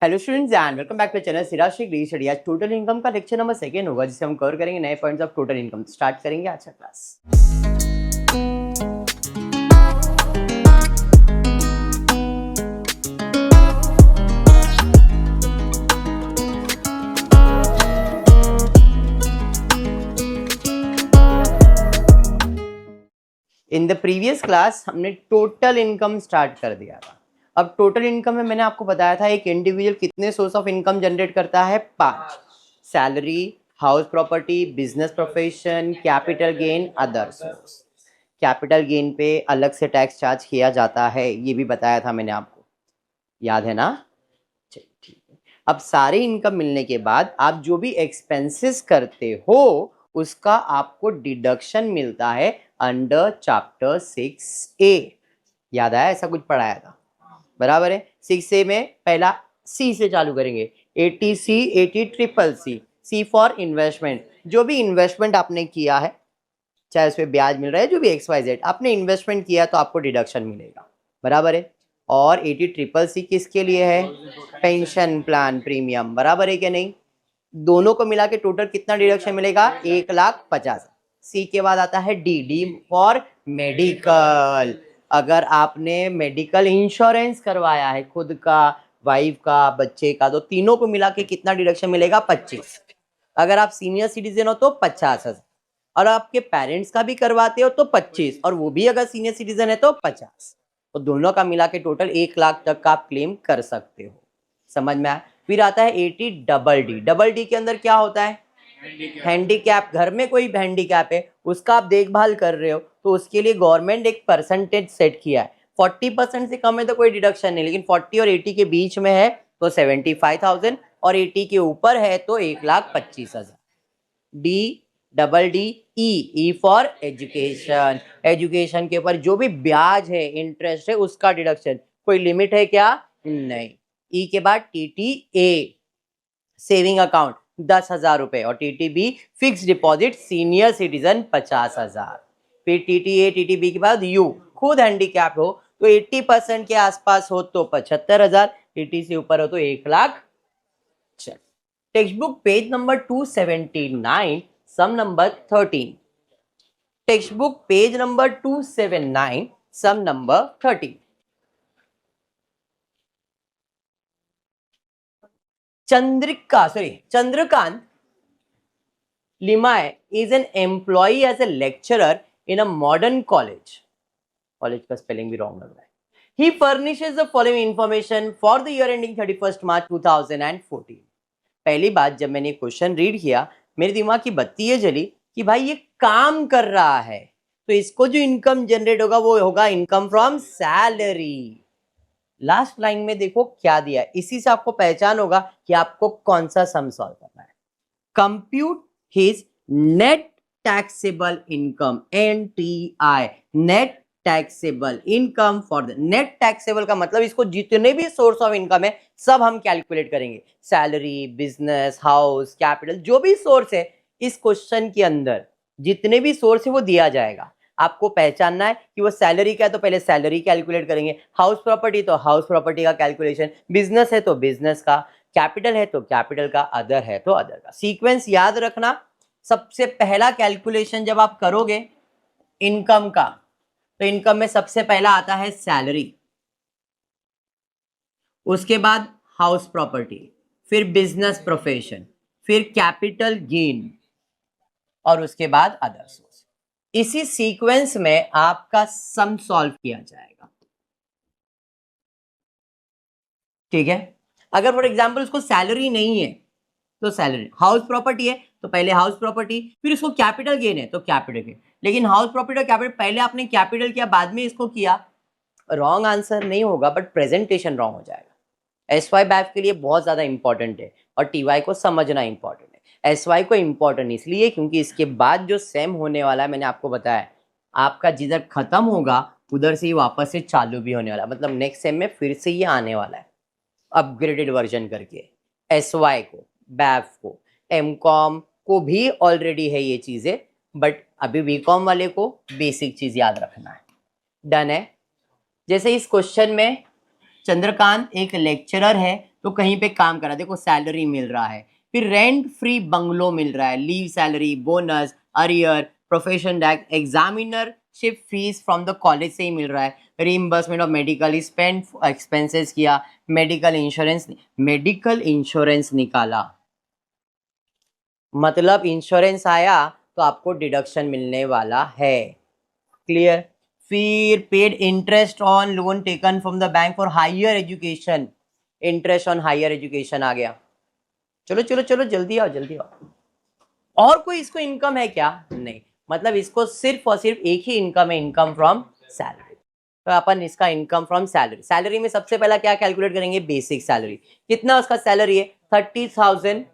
Hello students and welcome back to channel Siraj study. आज total income का lecture number 2 होगा जिसे हम कवर करेंगे नए points of total income. Start करेंगे आज का class. In the previous class हमने टोटल इनकम स्टार्ट कर दिया था। अब टोटल इनकम में मैंने आपको बताया था एक इंडिविजुअल कितने सोर्स ऑफ इनकम जनरेट करता है, 5। Salary, house property, business profession, capital gain, other source. Capital gain पे अलग से टैक्स चार्ज किया जाता है, ये भी बताया था मैंने आपको, याद है ना? चलिए ठीक है। अब सारे इनकम मिलने के बाद आप जो भी एक्सपेंसेस करते हो उसका आपको डिडक्शन मिलता है अंडर चैप्टर 6A। याद आया? ऐसा कुछ पढ़ाया था, बराबर है। 6A में पहला C से चालू करेंगे, ATC, ATCCC। C for investment. जो भी इन्वेस्टमेंट आपने किया है, चाहे उस पर ब्याज मिल रहा है, जो भी XYZ आपने इन्वेस्टमेंट किया तो आपको डिडक्शन मिलेगा, बराबर है। और ATCCC किसके लिए है? पेंशन प्लान प्रीमियम, बराबर है क्या नहीं? दोनों को मिला के टोटल कितना डिडक्शन मिलेगा? 1,50,000। सी के बाद आता है डी फॉर मेडिकल। अगर आपने मेडिकल इंश्योरेंस करवाया है, खुद का, वाइफ का, बच्चे का, तो तीनों को मिला के कितना डिडक्शन मिलेगा? 25। अगर आप सीनियर सिटीजन हो तो 50,000, और आपके पेरेंट्स का भी करवाते हो तो 25, और वो भी अगर सीनियर सिटीजन है तो 50। तो दोनों का मिला के टोटल 1,00,000 तक का आप क्लेम कर सकते हो। समझ में आया? फिर आता है ATDD। डबल डी के अंदर क्या होता है? हैंडीकैप। घर में कोई हैंडीकैप है, उसका आप देखभाल कर रहे हो, तो उसके लिए गवर्नमेंट एक परसेंटेज सेट किया है। 40% से कम है तो कोई डिडक्शन नहीं, लेकिन 40 और 80 के बीच में है तो 75,000, और 80 के ऊपर है तो 1,25,000। DDE, E for education. Education के ऊपर जो भी ब्याज है, इंटरेस्ट है, उसका डिडक्शन। कोई लिमिट है क्या? नहीं। ई के बाद TTA, सेविंग अकाउंट 10,000 रुपए, और TTB fix deposit senior citizen 50,000। फिर TTA TTB के बाद यू, खुद हैंडीकैप हो तो 80% के आसपास हो तो 75,000, 80 से ऊपर हो तो 1,00,000। Text book page number 279, sum number 13। Text book page number 279, sum number 13। Chandrakant Limaye is an employee as a lecturer in a modern college. College का spelling भी wrong लग रहा है. He furnishes the following information for the year ending 31st March 2014. पहली बात जब मैंने question read किया, मेरे दिमाग की बत्ती ये जली कि भाई ये काम कर रहा है, तो इसको जो इनकम जनरेट होगा वो होगा income from salary. Last line में देखो क्या दिया है, इसी से आपको पहचान होगा कि आपको कौन सा सम सॉल्व करना है। Compute his net taxable income, NTI, net taxable income for the. Net taxable का मतलब इसको जितने भी सोर्स ऑफ इनकम है सब हम कैलकुलेट करेंगे। सैलरी, बिजनेस, हाउस, कैपिटल, जो भी सोर्स है इस क्वेश्चन के अंदर, जितने भी सोर्स है वो दिया जाएगा। आपको पहचानना है कि वो सैलरी क्या है तो पहले सैलरी कैलकुलेट करेंगे, हाउस प्रॉपर्टी तो हाउस प्रॉपर्टी का कैलकुलेशन, बिजनेस है तो बिजनेस का, कैपिटल है तो कैपिटल का, अदर है तो अदर का। सीक्वेंस याद रखना। सबसे पहला कैलकुलेशन जब आप करोगे इनकम का, तो इनकम में सबसे पहला आता है सैलरी, उसके बाद हाउस प्रॉपर्टी, फिर बिजनेस प्रोफेशन, फिर कैपिटल गेन, और उसके बाद अदर सोर्स। इसी सीक्वेंस में आपका सम सॉल्व किया जाएगा, ठीक है। अगर फॉर एग्जांपल उसको सैलरी नहीं है तो सैलरी, हाउस प्रॉपर्टी है तो पहले हाउस प्रॉपर्टी, फिर उसको कैपिटल गेन है तो कैपिटल गेन। लेकिन हाउस प्रॉपर्टी और कैपिटल पहले आपने कैपिटल किया बाद में इसको किया, रॉन्ग आंसर नहीं होगा बट प्रेजेंटेशन रॉन्ग हो जाएगा। SY बैफ के लिए बहुत ज्यादा इंपॉर्टेंट है और TY को समझना इंपॉर्टेंट है। SY को इंपॉर्टेंट इसलिए क्योंकि इसके बाद जो सेम होने वाला है, मैंने आपको बताया, आपका जिधर खत्म होगा उधर से ही वापस से चालू भी होने वाला, मतलब नेक्स्ट सेम में फिर से ये आने वाला है अपग्रेडेड वर्जन करके। SY को, बैफ को, MCOM को भी ऑलरेडी है ये चीजें, बट अभी BCOM वाले को बेसिक चीज याद रखना है। डन है। जैसे इस क्वेश्चन में चंद्रकांत एक लेक्चरर है तो कहीं पे काम करा, देखो सैलरी मिल रहा है, फिर रेंट फ्री बंगलो मिल रहा है, leave salary, bonus, arrear, profession tax, examinership fees from the college से ही मिल रहा है, reimbursement of medical spend expenses किया, मेडिकल इंश्योरेंस निकाला, मतलब इंश्योरेंस आया तो आपको डिडक्शन मिलने वाला है। क्लियर। फिर paid interest on loan taken from the bank for higher education, interest on higher education आ गया। चलो चलो चलो जल्दी आओ जल्दी आओ। और कोई इसको इनकम है क्या? नहीं, मतलब इसको सिर्फ और सिर्फ एक ही इनकम है, इनकम फ्रॉम सैलरी। तो अपन इसका इनकम फ्रॉम सैलरी, सैलरी में सबसे पहला क्या कैलकुलेट करेंगे? Basic salary. कितना उसका सैलरी है? 30,000।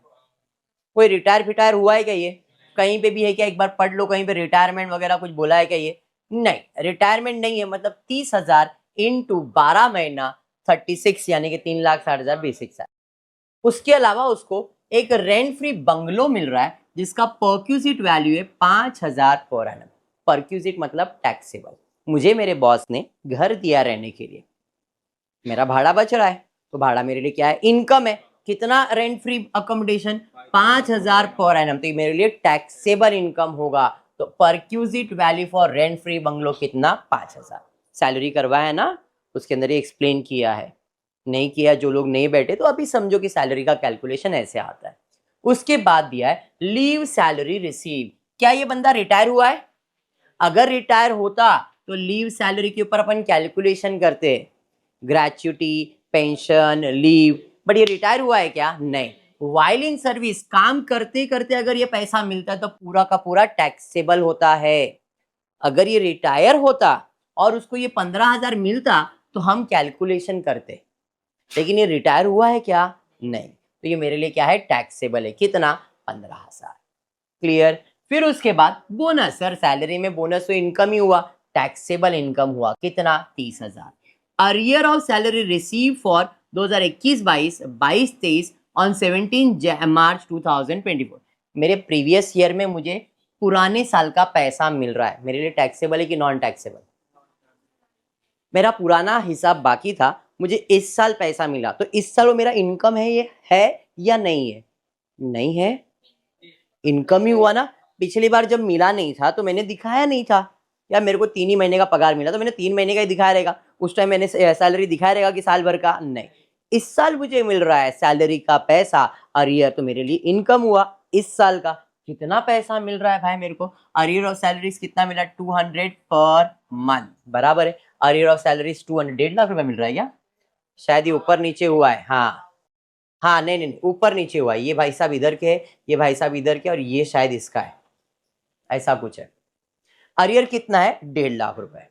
कोई रिटायर हुआ है क्या? ये कहीं पे भी है क्या? एक बार पढ़ लो, कहीं पे रिटायरमेंट वगैरह कुछ बोला है क्या? ये नहीं, रिटायरमेंट नहीं है। मतलब 30,000 इंटू 12 महीना 36, यानी कि 3,60,000 बेसिक सैलरी। उसके अलावा उसको एक रेंट फ्री बंगलो मिल रहा है जिसका परक्यूजिट वैल्यू है 5,000 पर एनम। परक्यूजिट मतलब टैक्सेबल। मुझे मेरे बॉस ने घर दिया रहने के लिए, मेरा भाड़ा बच रहा है, तो भाड़ा मेरे लिए क्या है? इनकम है। कितना rent free accommodation? 5,000 per annum, तो ये मेरे लिए टैक्सेबल इनकम होगा। तो perquisite value for rent free bungalow कितना? 5,000। सैलरी करवाया है ना, उसके अंदर ही एक्सप्लेन किया है। नहीं किया, जो लोग नहीं बैठे तो अभी समझो कि सैलरी का कैलकुलेशन ऐसे आता है। उसके बाद दिया है लीव सैलरी रिसीव। क्या ये बंदा रिटायर हुआ है? अगर रिटायर होता तो लीव सैलरी के ऊपर अपन कैलकुलेशन करते, ग्रेच्युटी, पेंशन, लीव। बट ये रिटायर हुआ है क्या? नहीं। वाइल इन सर्विस, काम करते करते अगर ये पैसा मिलता है तो पूरा का पूरा टैक्सेबल होता है। अगर ये रिटायर होता और उसको ये 15,000 मिलता तो हम कैलकुलेशन करते, लेकिन ये रिटायर हुआ है क्या? नहीं, तो ये मेरे लिए क्या है? टैक्सेबल है। कितना? 15,000। क्लियर। फिर उसके बाद बोनस, सर सैलरी में बोनस तो इनकम ही हुआ, टैक्सेबल इनकम हुआ। कितना? 30,000। Arrear of salary receive for 2021-22, 22-23 on 17 मार्च 2024। मेरे प्रीवियस ईयर में मुझे पुराने साल का पैसा मिल रहा है, मेरे लिए टैक्सेबल है कि नॉन टैक्सेबल? मेरा पुराना हिसाब बाकी था, मुझे इस साल पैसा मिला, तो इस साल वो मेरा इनकम है, ये है या नहीं है? नहीं है, इनकम ही हुआ ना। पिछली बार जब मिला नहीं था तो मैंने दिखाया नहीं था, या मेरे को 3 ही महीने का पगार मिला तो मैंने 3 महीने का ही दिखाया रहेगा, उस टाइम मैंने सैलरी दिखाया रहेगा कि साल भर का? नहीं। इस साल मुझे मिल रहा है सैलरी का पैसा, अरियर, तो मेरे लिए इनकम हुआ इस साल का। कितना पैसा मिल रहा है भाई मेरे को? अरियर ऑफ सैलरीज कितना मिला? 200 पर मंथ, बराबर है। अरियर ऑफ सैलरीज 200, 1.5 लाख रुपए मिल रहा है क्या? शायद ये ऊपर नीचे हुआ है। हाँ हाँ, नहीं नहीं, ऊपर नीचे हुआ है। ये भाई साहब इधर के, ये भाई साहब इधर के, और ये शायद इसका है, ऐसा कुछ है। अरियर कितना है? 1.5 लाख रुपए।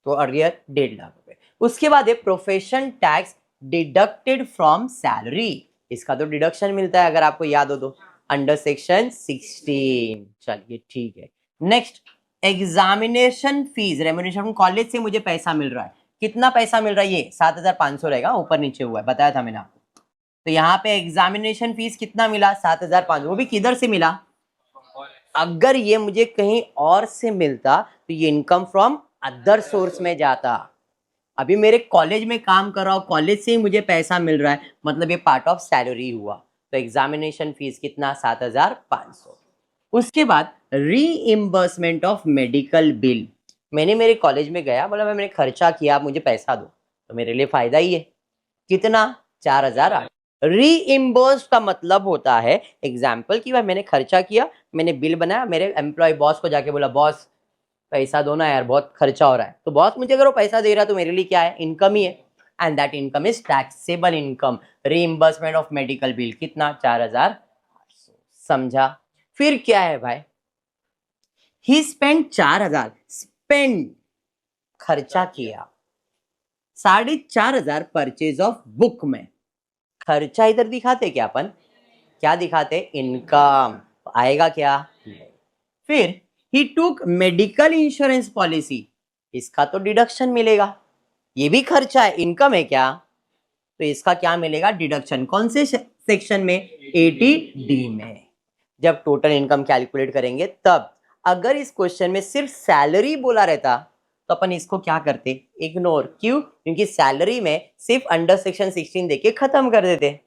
तो अरियर 1.5 लाख रुपए। उसके बाद है profession tax deducted from salary. इसका तो डिडक्शन मिलता है, अगर आपको याद हो तो, अंडर सेक्शन 16। चलिए ठीक है। Next, examination fees remuneration college से मुझे पैसा मिल रहा है। कितना पैसा मिल रहा है? ये 7,500 रहेगा, ऊपर नीचे हुआ है, बताया था मैंने आपको। तो यहाँ पे एग्जामिनेशन फीस कितना मिला? 7,500। वो भी किधर से मिला? अगर ये मुझे कहीं और से मिलता तो ये इनकम फ्रॉम अदर सोर्स में जाता। अभी मेरे कॉलेज में काम कर रहा हूँ, कॉलेज से ही मुझे पैसा मिल रहा है, मतलब ये पार्ट ऑफ सैलरी हुआ। तो एग्जामिनेशन फीस कितना? 7,500। उसके बाद रीइंबर्समेंट ऑफ मेडिकल बिल। मैंने मेरे कॉलेज में गया, बोला मैंने खर्चा किया, आप मुझे पैसा दो, तो मेरे लिए फायदा ही है। कितना? 4,008। रीइंबर्स का मतलब होता है एग्जाम्पल कि भाई मैंने खर्चा किया, मैंने बिल बनाया, मेरे एम्प्लॉय बॉस को जाके बोला, बॉस पैसा दो ना यार, बहुत खर्चा हो रहा है। तो बॉस मुझे अगर वो पैसा दे रहा है तो मेरे लिए क्या है? इनकम ही है। And that income is taxable income. Reimbursement of medical bill कितना? 4,000। समझा? फिर क्या है भाई? ही स्पेंड 4,000, स्पेंड खर्चा किया, 4,500 परचेज ऑफ बुक में। खर्चा इधर दिखाते क्या अपन? क्या दिखाते? इनकम। आएगा क्या? फिर ही टुक मेडिकल इंश्योरेंस पॉलिसी, इसका तो डिडक्शन मिलेगा। ये भी खर्चा है, इनकम है क्या? तो इसका क्या मिलेगा? डिडक्शन। कौन से सेक्शन में? 80D में। जब टोटल इनकम कैलकुलेट करेंगे तब। अगर इस क्वेश्चन में सिर्फ सैलरी बोला रहता तो अपन इसको क्या करते, इग्नोर। क्यों? क्योंकि सैलरी में सिर्फ अंडर सेक्शन 16 देके खत्म कर देते।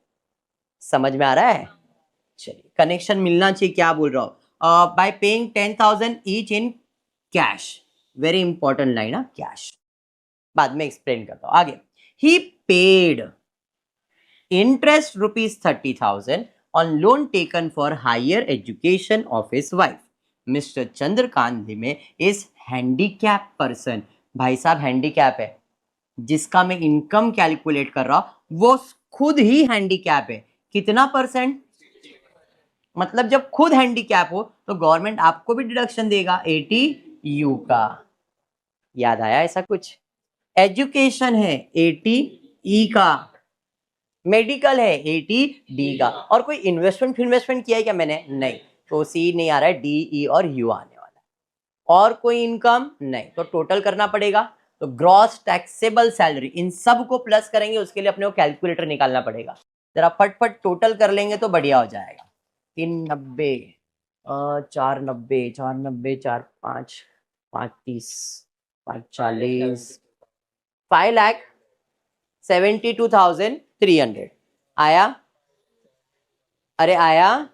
समझ में आ रहा है? चलिए, कनेक्शन मिलना चाहिए। क्या बोल रहा हूं? Bye paying 10,000 each in cash, very important line है, कैश। बाद में एक्सप्लेन करता हूं आगे। ही paid interest rupees 30,000 on loan taken for higher education of his wife. Mr. Chandrakant में इस हैंडीकैप पर्सन, भाई साहब हैंडीकैप है, जिसका मैं इनकम कैलकुलेट कर रहा हूं वो खुद ही हैंडीकैप है। कितना परसेंट? मतलब जब खुद हैंडीकैप हो तो गवर्नमेंट आपको भी डिडक्शन देगा 80 यू का। याद आया ऐसा कुछ? एजुकेशन है 80 ई का, मेडिकल है 80 डी का। और कोई इन्वेस्टमेंट किया है क्या मैंने? नहीं, तो सी नहीं आ रहा है, डी ई और यू आने वाला है। और कोई इनकम नहीं, तो टोटल करना पड़ेगा। तो ग्रॉस टैक्सेबल सैलरी, इन सब को प्लस करेंगे, उसके लिए अपने को कैलकुलेटर निकालना पड़ेगा। जरा फटफट टोटल कर लेंगे तो बढ़िया हो जाएगा। 390, 490, 490, 4 5 5 30, 5 40, 5,72,300 आया? अरे आया?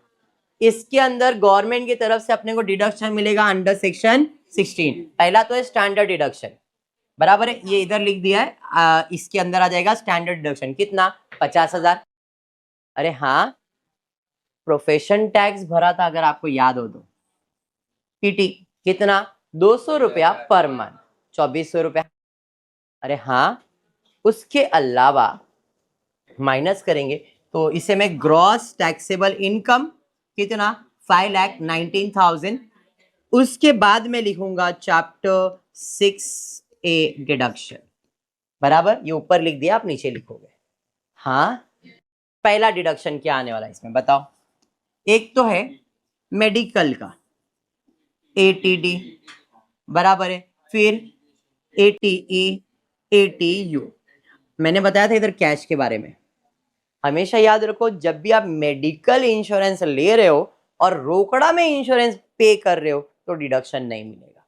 इसके अंदर गवर्नमेंट की तरफ से अपने को डिडक्शन मिलेगा अंडर सेक्शन 16। पहला तो है स्टैंडर्ड डिडक्शन, बराबर है, ये इधर लिख दिया है। इसके अंदर आ जाएगा स्टैंडर्ड डिडक्शन, कितना? 50,000। अरे हाँ, प्रोफेशन टैक्स भरा था अगर आपको याद हो तो, पीटी कितना? 200 रुपया पर मंथ, 2400 रुपया। अरे हाँ, उसके अलावा माइनस करेंगे तो इसे मैं ग्रॉस टैक्सेबल इनकम कितना? 5,19,000। उसके बाद में लिखूंगा चैप्टर 6A डिडक्शन, बराबर, ये ऊपर लिख दिया, आप नीचे लिखोगे। हाँ, पहला डिडक्शन क्या आने वाला है इसमें बताओ? एक तो है मेडिकल का 80D, बराबर है, फिर 80E, 80U। मैंने बताया था इधर कैश के बारे में। हमेशा याद रखो, जब भी आप मेडिकल इंश्योरेंस ले रहे हो और रोकड़ा में इंश्योरेंस पे कर रहे हो तो डिडक्शन नहीं मिलेगा।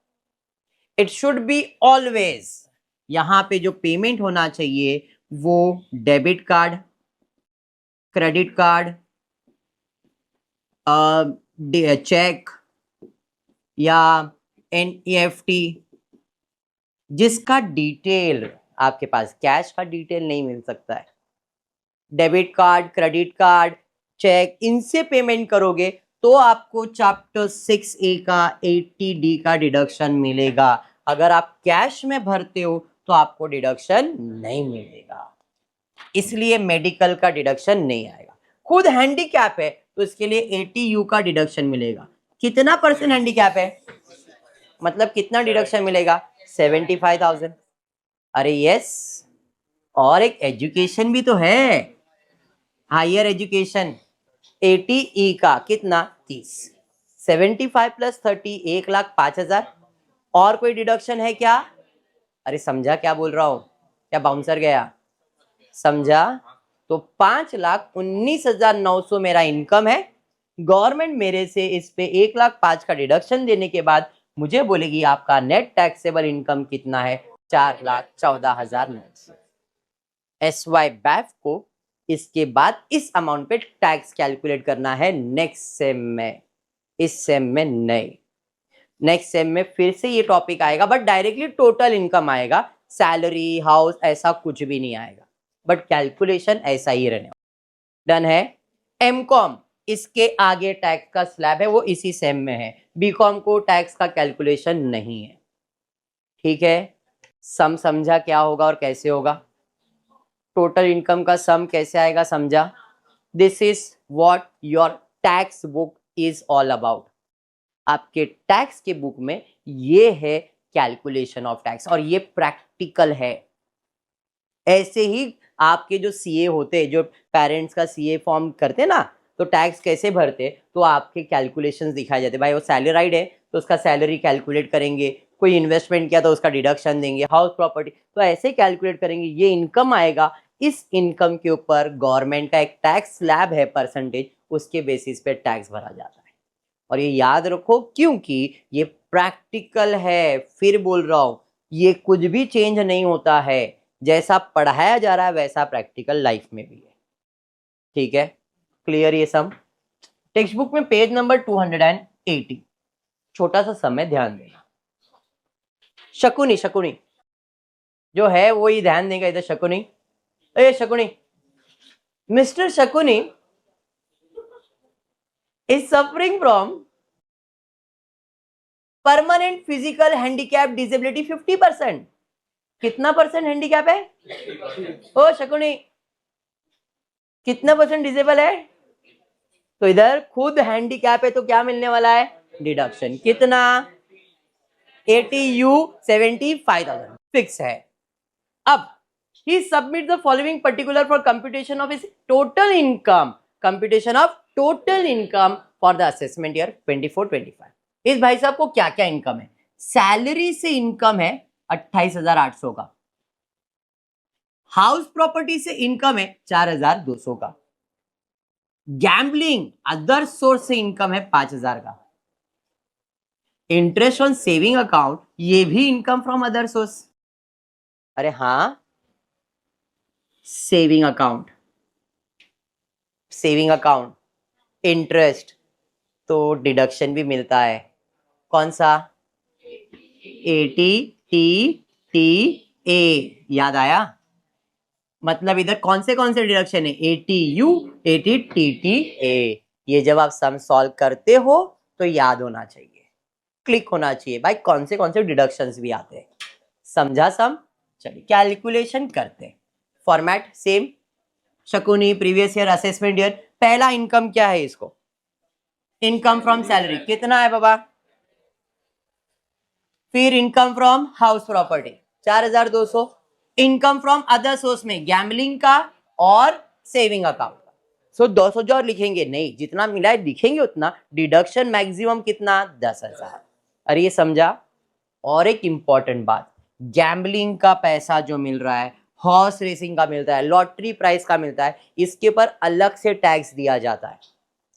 इट शुड बी ऑलवेज, यहां पे जो पेमेंट होना चाहिए वो debit card, credit card, cheque या NEFT, जिसका डिटेल आपके पास, कैश का डिटेल नहीं मिल सकता है। Debit card, credit card, cheque, इनसे पेमेंट करोगे तो आपको चैप्टर 6A का 80D का डिडक्शन मिलेगा। अगर आप कैश में भरते हो तो आपको डिडक्शन नहीं मिलेगा, इसलिए मेडिकल का डिडक्शन नहीं आएगा। खुद हैंडीकैप है तो इसके लिए 80U का डिडक्शन मिलेगा। कितना परसेंट हैंडीकैप है? मतलब कितना डिडक्शन मिलेगा? 75,000। अरे यस, और एक एजुकेशन भी तो है, हायर एजुकेशन 80E का कितना? 30। 75 प्लस 30, 1,05,000। और कोई डिडक्शन है क्या? अरे समझा क्या बोल रहा हूं? क्या बाउंसर गया? समझा? तो 5,19,900 मेरा इनकम है। गवर्नमेंट मेरे से इस पे 1,05,000 का डिडक्शन देने के बाद मुझे बोलेगी आपका नेट टैक्सेबल इनकम कितना है? 4,14,900। SY बैफ को इसके बाद इस अमाउंट पे टैक्स कैलकुलेट करना है नेक्स्ट सेम में, इस सेम में नहीं। नेक्स्ट सेम में फिर से ये टॉपिक आएगा, बट डायरेक्टली टोटल इनकम आएगा, सैलरी, हाउस, ऐसा कुछ भी नहीं आएगा, बट कैलकुलेशन ऐसा ही रहने वाला। डन है? एमकॉम, इसके आगे टैक्स का स्लैब है वो इसी सेम में है। बीकॉम को टैक्स का कैलकुलेशन नहीं है, ठीक है? सम समझा क्या होगा और कैसे होगा? टोटल इनकम का सम कैसे आएगा, समझा? This is what your tax book is all about. आपके टैक्स के बुक में ये है कैलकुलेशन ऑफ टैक्स, और ये प्रैक्टिकल है। ऐसे ही आपके जो सीए होते हैं, जो पेरेंट्स का सीए फॉर्म करते हैं ना, तो टैक्स कैसे भरते, तो आपके कैलकुलेशंस दिखाए जाते हैं। भाई वो सैलराइड है तो उसका सैलरी कैलकुलेट करेंगे, कोई इन्वेस्टमेंट किया तो उसका डिडक्शन देंगे, हाउस प्रॉपर्टी, तो ऐसे कैलकुलेट करेंगे। ये इनकम आएगा, इस इनकम के ऊपर गवर्नमेंट का एक टैक्स स्लैब है परसेंटेज, उसके बेसिस पे टैक्स भरा जाता है। और ये याद रखो क्योंकि ये प्रैक्टिकल है, फिर बोल रहा हूं, ये कुछ भी चेंज नहीं होता है, जैसा पढ़ाया जा रहा है वैसा प्रैक्टिकल लाइफ में भी है। ठीक है, क्लियर ये सम। टेक्स्ट बुक में पेज नंबर 280, छोटा सा समय ध्यान देना। शकुनी, शकुनी जो है वो ही ध्यान देगा इधर। शकुनी, ए Shakuni, mister Shakuni is suffering from permanent physical handicap disability 50%। कितना परसेंट हैंडीकैप है? ओ शकुनी, कितना परसेंट डिसेबल है? तो इधर खुद हैंडीकैप है तो क्या मिलने वाला है? डिडक्शन। कितना? 80U 75,000 फिक्स है। अब he submits the following particular for computation of his total income, computation of total income for the assessment year 24-25। इस भाई साहब को क्या क्या इनकम है? सैलरी से इनकम है 28,800 का, हाउस प्रॉपर्टी से इनकम है 4,200 का, गैम्बलिंग अदर सोर्स से इनकम है 5,000 का, इंटरेस्ट ऑन सेविंग अकाउंट ये भी इनकम फ्रॉम अदर सोर्स। अरे हाँ, saving account, saving account interest तो डिडक्शन भी मिलता है। कौन सा? 80TTA, याद आया? मतलब इधर कौन से डिडक्शन है? 80U 80TTA। ये जब आप सम सॉल्व करते हो तो याद होना चाहिए, क्लिक होना चाहिए भाई कौन से डिडक्शंस भी आते हैं। समझा सम? चलिए कैलकुलेशन करते हैं। Format same. Shakuni previous year assessment year, पहला इनकम क्या है इसको? इनकम फ्रॉम सैलरी कितना है बाबा? फिर income from house property 4,200, income from other source में गैम्बलिंग का और सेविंग अकाउंट का। सो 200 और लिखेंगे नहीं, जितना मिला है लिखेंगे उतना। डिडक्शन मैक्सिमम कितना? 10,000। अरे ये समझा? और एक इंपॉर्टेंट बात, गैम्बलिंग का पैसा जो मिल रहा है, हॉर्स रेसिंग का मिलता है, लॉटरी प्राइस का मिलता है, इसके पर अलग से टैक्स दिया जाता है।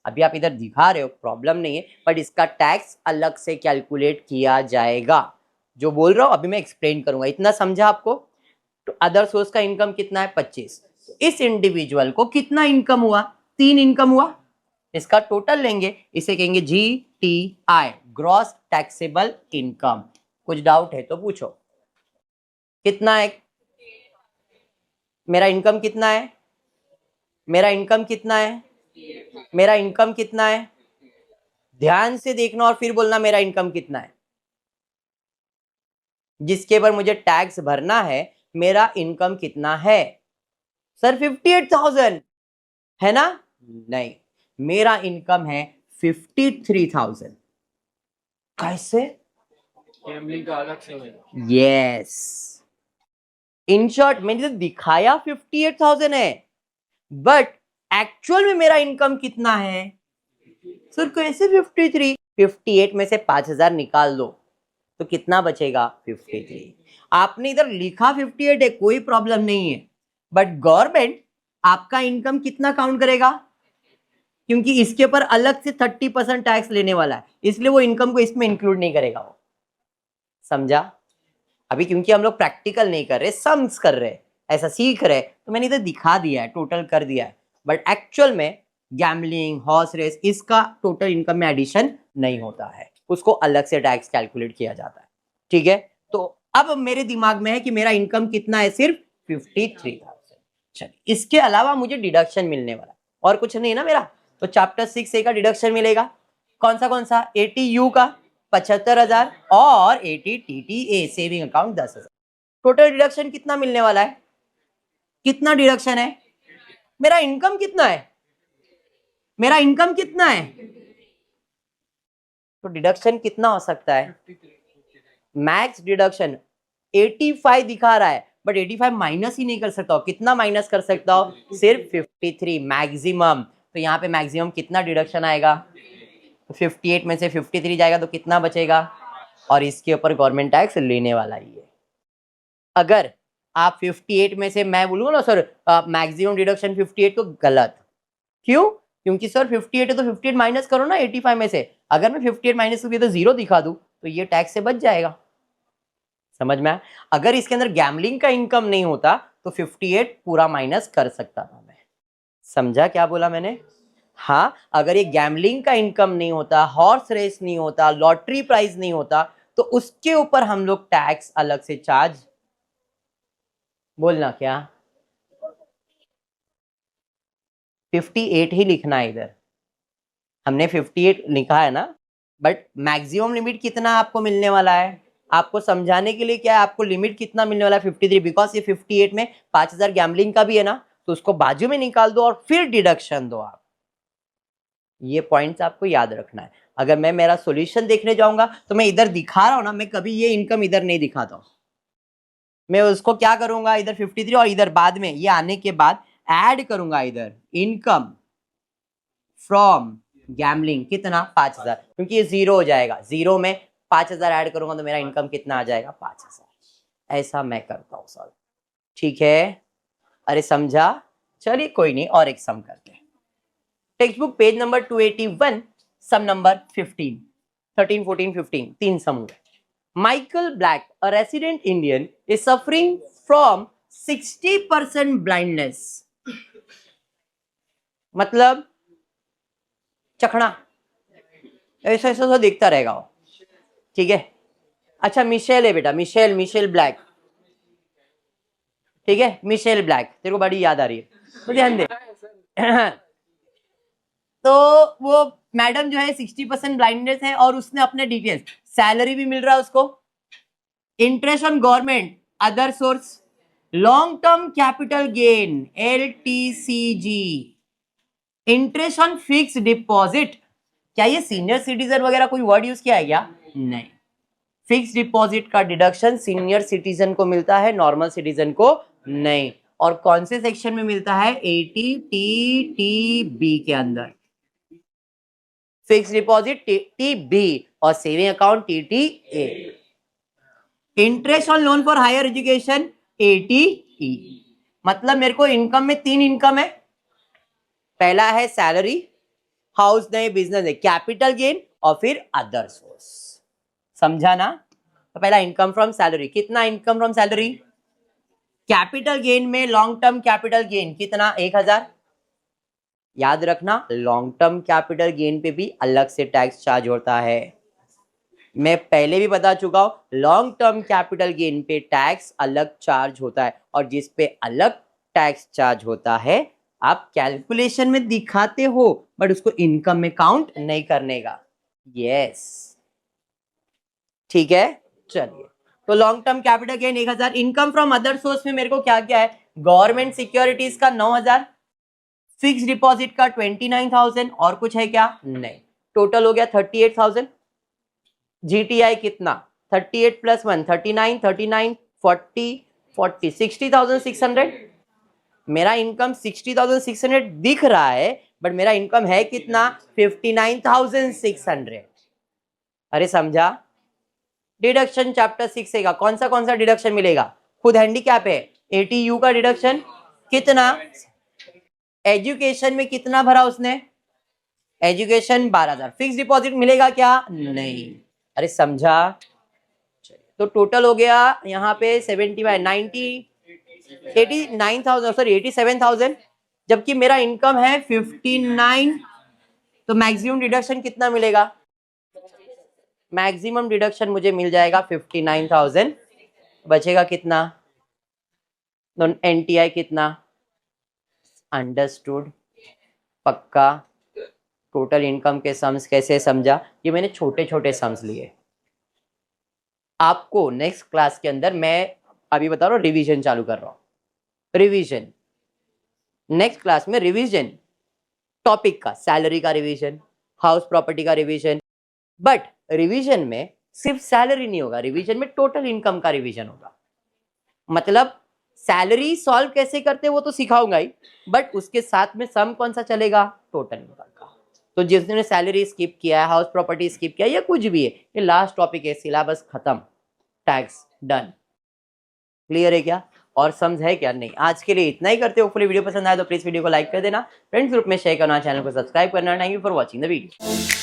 अभी आप इधर दिखा रहे हो, प्रॉब्लम नहीं है, बट इसका टैक्स अलग से कैलकुलेट किया जाएगा। जो बोल रहा हूं अभी मैं एक्सप्लेन करूंगा। इतना समझा आपको? तो अदर सोर्स का इनकम कितना है? 25। इस इंडिविजुअल को कितना इनकम हुआ? 3 इनकम हुआ। इसका टोटल लेंगे, इसे कहेंगे GTI, ग्रॉस टैक्सेबल इनकम। कुछ डाउट है तो पूछो। कितना है? मेरा इनकम कितना है? मेरा इनकम कितना है? मेरा इनकम कितना है? ध्यान से देखना और फिर बोलना मेरा इनकम कितना है। जिसके पर मुझे टैक्स भरना है, मेरा इनकम कितना है? सर 58,000 है ना? नहीं, मेरा इनकम है 53,000। कैसे? यस, इन शॉर्ट मैंने तो दिखाया 58,000 है, बट एक्चुअल में मेरा इनकम कितना है? सर कैसे 53? 58 में से 5,000 निकाल दो तो कितना बचेगा? 53। आपने इधर लिखा 58 है, कोई प्रॉब्लम नहीं है, बट गवर्नमेंट आपका इनकम कितना काउंट करेगा? क्योंकि इसके ऊपर अलग से 30% टैक्स लेने वाला है, इसलिए वो इनकम को इसमें इंक्लूड नहीं करेगा वो। समझा? अभी क्योंकि हम लोग प्रैक्टिकल नहीं कर रहे, सम्स कर रहे, ऐसा सीख रहे, तो मैंने इधर दिखा दिया है, टोटल कर दिया है, बट एक्चुअल में गैम्बलिंग, हॉर्स रेस, इसका टोटल इनकम में एडिशन नहीं होता है, उसको अलग से टैक्स कैलकुलेट किया जाता है। ठीक है, तो अब मेरे दिमाग में है कि मेरा इनकम कितना है? सिर्फ 53,000। चलिए, इसके अलावा मुझे डिडक्शन मिलने वाला और कुछ नहीं ना मेरा, तो चैप्टर 6A का डिडक्शन मिलेगा। कौन सा? 80U का 75,000 और 80TTA saving account 10,000। Total deduction कितना मिलने वाला है? कितना डिडक्शन है? मेरा इनकम कितना है? मेरा इनकम कितना है? तो डिडक्शन कितना हो सकता है? मैक्स डिडक्शन 85 दिखा रहा है, बट 85 माइनस ही नहीं कर सकता हो। कितना माइनस कर सकता हो? सिर्फ 53 मैक्सिमम। तो यहाँ पे मैक्सिमम कितना डिडक्शन आएगा? 58 में से 53 जाएगा तो कितना बचेगा? और इसके ऊपर गवर्नमेंट टैक्स लेने वाला ही है। अगर आप 58 में से, मैं बोलूंगा ना सर मैक्सिमम डिडक्शन 58, तो गलत। क्यों? क्योंकि सर 58 है तो 58 माइनस करो ना 85 में से। अगर मैं 58 माइनस करके तो 0 दिखा दूं तो ये टैक्स से बच जाएगा। समझ में आया? अगर इसके अंदर गैमलिंग का इनकम नहीं होता तो 58 पूरा माइनस कर सकता था मैं। समझा क्या बोला मैंने? हाँ, अगर ये गैमलिंग का इनकम नहीं होता, हॉर्स रेस नहीं होता, लॉटरी प्राइज नहीं होता, तो उसके ऊपर हम लोग टैक्स अलग से चार्ज, बोलना क्या, 58 ही लिखना है इधर। हमने 58 लिखा है ना, बट मैक्सिमम लिमिट कितना आपको मिलने वाला है? आपको समझाने के लिए क्या है, आपको लिमिट कितना मिलने वाला है? 53, बिकॉज ये 58 में 5000 गैम्बलिंग का भी है ना, तो उसको बाजू में निकाल दो और फिर डिडक्शन दो आप। ये पॉइंट्स आपको याद रखना है। अगर मैं मेरा सॉल्यूशन देखने जाऊंगा तो मैं इधर दिखा रहा हूं ना, मैं कभी ये इनकम इधर नहीं दिखाता हूं। मैं उसको क्या करूंगा, इधर 53 और इधर बाद में ये आने के बाद ऐड करूंगा इधर इनकम फ्रॉम गैम्बलिंग, कितना 5000, क्योंकि ये जीरो हो जाएगा, जीरो में 5000 ऐड करूंगा तो मेरा इनकम कितना आ जाएगा, 5000। ऐसा मैं करता हूं सॉल्व। ठीक है, अरे समझा? चलिए कोई नहीं, और एक सम करते हैं। टेक्स्ट बुक पेज नंबर 281, सम नंबर 15, 13, 14, 15, तीन सम हुए। Michael black, a resident Indian, is suffering from 60% blindness, मतलब चखना, ऐसा ऐसा तो देखता रहेगा वो। ठीक है, अच्छा मिशेल है बेटा, मिशेल ब्लैक, ठीक है, मिशेल ब्लैक, तेरे को बड़ी याद आ रही है तो ध्यान दे। तो वो मैडम जो है 60% ब्लाइंडनेस है और उसने अपने डिटेल्स, सैलरी भी मिल रहा है उसको, interest on government, other source, long term capital gain LTCG, interest on fix deposit. क्या ये सीनियर सिटीजन वगैरह कोई वर्ड यूज किया है क्या? नहीं। फिक्स डिपॉजिट का डिडक्शन सीनियर सिटीजन को मिलता है, नॉर्मल सिटीजन को नहीं। और कौन से सेक्शन में मिलता है? 80TTB के अंदर। फिक्स डिपॉजिट TTB और saving account TTA। Interest on loan for higher education 80E। मतलब मेरे को इनकम में तीन इनकम है, पहला है सैलरी, हाउस नहीं बिजनेस है, कैपिटल गेन और फिर अदर सोर्स। समझा ना? तो पहला इनकम फ्रॉम सैलरी, कितना income from salary? Capital gain में लॉन्ग टर्म कैपिटल गेन कितना? 1000। याद रखना, लॉन्ग टर्म कैपिटल गेन पे भी अलग से टैक्स चार्ज होता है। मैं पहले भी बता चुका हूं, लॉन्ग टर्म कैपिटल गेन पे टैक्स अलग चार्ज होता है, और जिस पे अलग टैक्स चार्ज होता है आप कैलकुलेशन में दिखाते हो बट उसको इनकम में काउंट नहीं करने का। यस, ठीक है। चलिए, तो long term capital gain 1000, income from other source में मेरे को क्या क्या है? गवर्नमेंट सिक्योरिटीज का 9000, फिक्स डिपॉजिट का 29000, और कुछ है क्या? नहीं। टोटल हो गया 38000। GTI कितना? 38 + 1 39, 39 40 40 60600। मेरा इनकम 60600 दिख रहा है बट मेरा इनकम है कितना? 59600। अरे समझा? डिडक्शन चैप्टर 6 का कौन सा डिडक्शन मिलेगा? खुद हैंडीकैप है, 80U का डिडक्शन कितना? एजुकेशन में कितना भरा उसने? एजुकेशन 12000। फिक्स डिपॉजिट मिलेगा क्या? नहीं। अरे समझा? तो टोटल हो गया यहाँ पे 87,000, जबकि मेरा इनकम है 59। तो मैक्सिमम डिडक्शन कितना मिलेगा? मैक्सिमम डिडक्शन मुझे मिल जाएगा 59,000। बचेगा कितना? तो NTI कितना? अंडरस्टूड, पक्का। टोटल इनकम के सम्स कैसे समझा? ये मैंने छोटे छोटे सम्स लिए। आपको नेक्स्ट क्लास के अंदर मैं अभी बता रहा हूँ, रिवीजन चालू कर रहा हूँ। रिवीजन नेक्स्ट क्लास में, रिवीजन टॉपिक का, सैलरी का रिवीजन, हाउस प्रॉपर्टी का रिवीजन। बट रिवीजन में सिर्फ सैलरी नहीं होगा, रिवीजन में टोटल इनकम का रिवीजन होगा। मतलब सैलरी सॉल्व कैसे करते हैं वो तो सिखाऊंगा ही, बट उसके साथ में सम कौन सा चलेगा? टोटल इनकम का। तो जिसने सैलरी स्किप किया है, हाउस प्रॉपर्टी स्किप किया, या कुछ भी है, ये लास्ट टॉपिक है, सिलेबस खत्म, टैक्स डन। क्लियर है क्या? और समझ है क्या? नहीं। आज के लिए इतना ही करते हो। होपफुली वीडियो पसंद आया तो प्लीज वीडियो को लाइक कर देना, फ्रेंड्स ग्रुप में शेयर करना, चैनल को सब्सक्राइब करना। Thank you for watching the video.